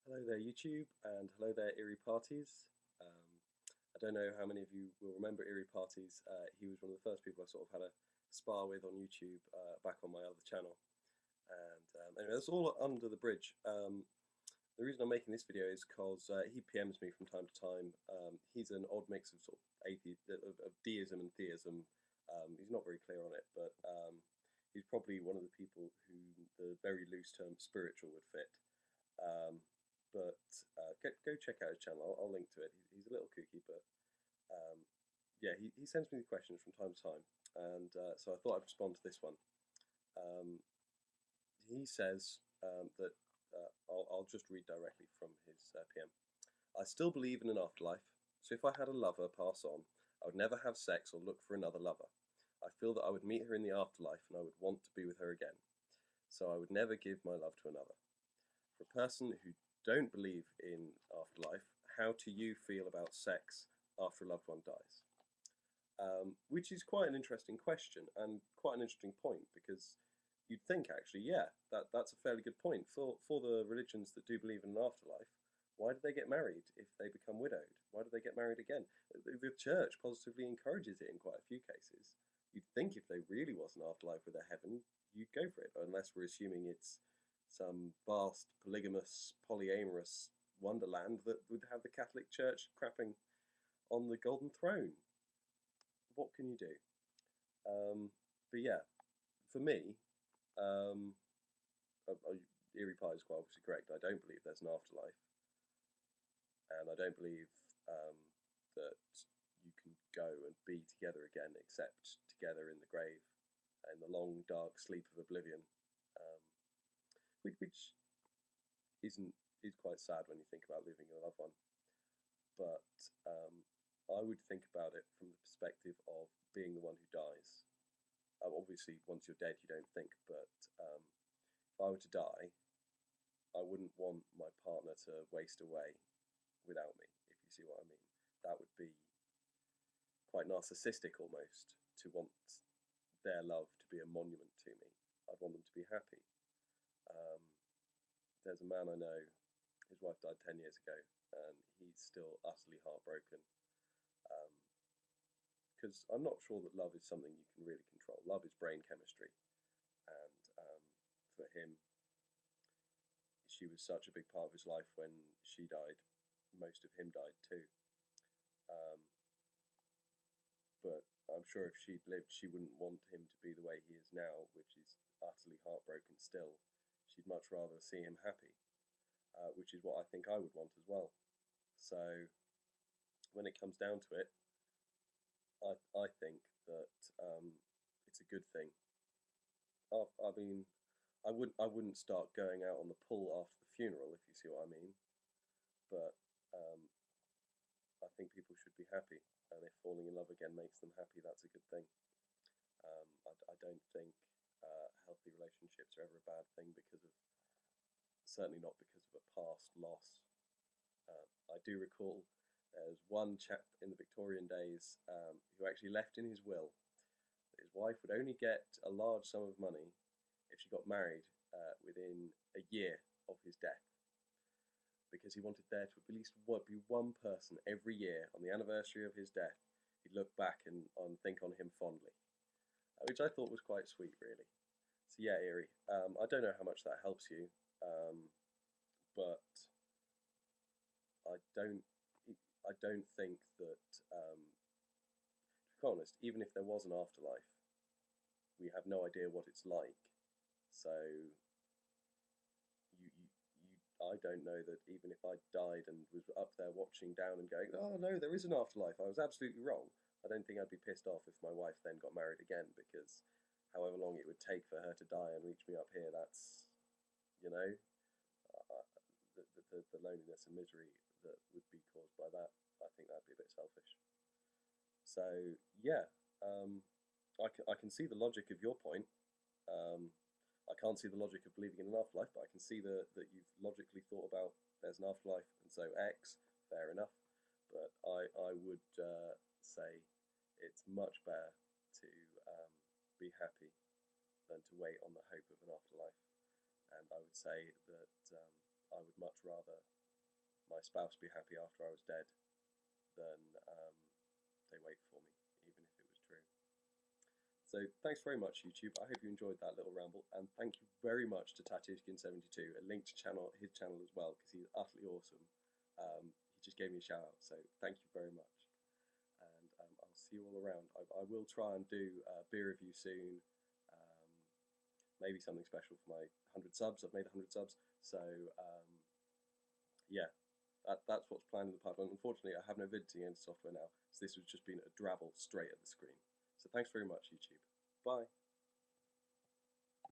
Hello there, YouTube, and hello there, Erie parties. I don't know how many of you will remember Erie parties. He was one of the first people I sort of had a spar with on YouTube back on my other channel. And anyway, that's all under the bridge. The reason I'm making this video is because he PMs me from time to time. He's an odd mix of sort of of deism and theism. He's not very clear on it, but he's probably one of the people who the very loose term spiritual would fit. Um, but go check out his channel. I'll link to it. He's a little kooky, but yeah, he sends me the questions from time to time, and so I thought I'd respond to this one. Um, he says that I'll just read directly from his PM. I still believe in an afterlife, so if I had a lover pass on, I would never have sex or look for another lover. I feel that I would meet her in the afterlife and I would want to be with her again, so I would never give my love to another. For a person who don't believe in afterlife, how do you feel about sex after a loved one dies? Which is quite an interesting question and quite an interesting point, because you'd think actually, yeah, that's a fairly good point. For the religions that do believe in an afterlife, why do they get married if they become widowed? Why do they get married again? The church positively encourages it in quite a few cases. You'd think if there really was an afterlife with a heaven, you'd go for it, unless we're assuming it's some vast polygamous, polyamorous wonderland that would have the Catholic Church crapping on the golden throne. What can you do? But yeah, for me, um, Erie Pie is quite obviously correct. I don't believe there's an afterlife, and I don't believe that you can go and be together again, except together in the grave, in the long dark sleep of oblivion, um, which isn't is quite sad when you think about losing a loved one. But I would think about it from the perspective of being the one who dies. Obviously, once you're dead, you don't think, but if I were to die, I wouldn't want my partner to waste away without me, if you see what I mean. That would be quite narcissistic almost, to want their love to be a monument to me. I'd want them to be happy. Um, there's a man I know, his wife died 10 years ago, and he's still utterly heartbroken. Because I'm not sure that love is something you can really control. Love is brain chemistry, and for him, she was such a big part of his life. When she died, most of him died too. Um, but I'm sure if she'd lived, she wouldn't want him to be the way he is now, which is utterly heartbroken still. She'd much rather see him happy, which is what I think I would want as well. So when it comes down to it, I think that it's a good thing. I mean, I wouldn't start going out on the pull after the funeral, if you see what I mean. But um, I think people should be happy, and if falling in love again makes them happy, that's a good thing. I don't think healthy relationships are ever a bad thing because of, certainly not because of a past loss. I do recall there's one chap in the Victorian days who actually left in his will that his wife would only get a large sum of money if she got married within a year of his death, because he wanted there to at least be one person every year on the anniversary of his death he'd look back and think on him fondly, which I thought was quite sweet, really. So yeah, Erie, I don't know how much that helps you, but I don't I don't think that, to be honest, even if there was an afterlife, we have no idea what it's like. So I don't know that even if I died and was up there watching down and going, oh no, there is an afterlife, I was absolutely wrong. I don't think I'd be pissed off if my wife then got married again, because however long it would take for her to die and reach me up here, that's, you know, the loneliness and misery that would be caused by that, I think that'd be a bit selfish. So yeah, I can see the logic of your point. I can't see the logic of believing in an afterlife, but I can see that you've logically thought about there's an afterlife, and so X, fair enough. But I would say it's much better to be happy than to wait on the hope of an afterlife. And I would say that I would much rather my spouse be happy after I was dead than they wait for me, even if it was true. So thanks very much, YouTube. I hope you enjoyed that little ramble, and thank you very much to Tattooskin72, a linked his channel as well, because he's utterly awesome. He just gave me a shout out, so thank you very much. And I'll see you all around. I will try and do a beer review soon. Maybe something special for my 100 subs. I've made 100 subs, so yeah, that's what's planned in the pipeline. Unfortunately, I have no editing software now, so this was just been a drabble straight at the screen. So thanks very much, YouTube. Bye.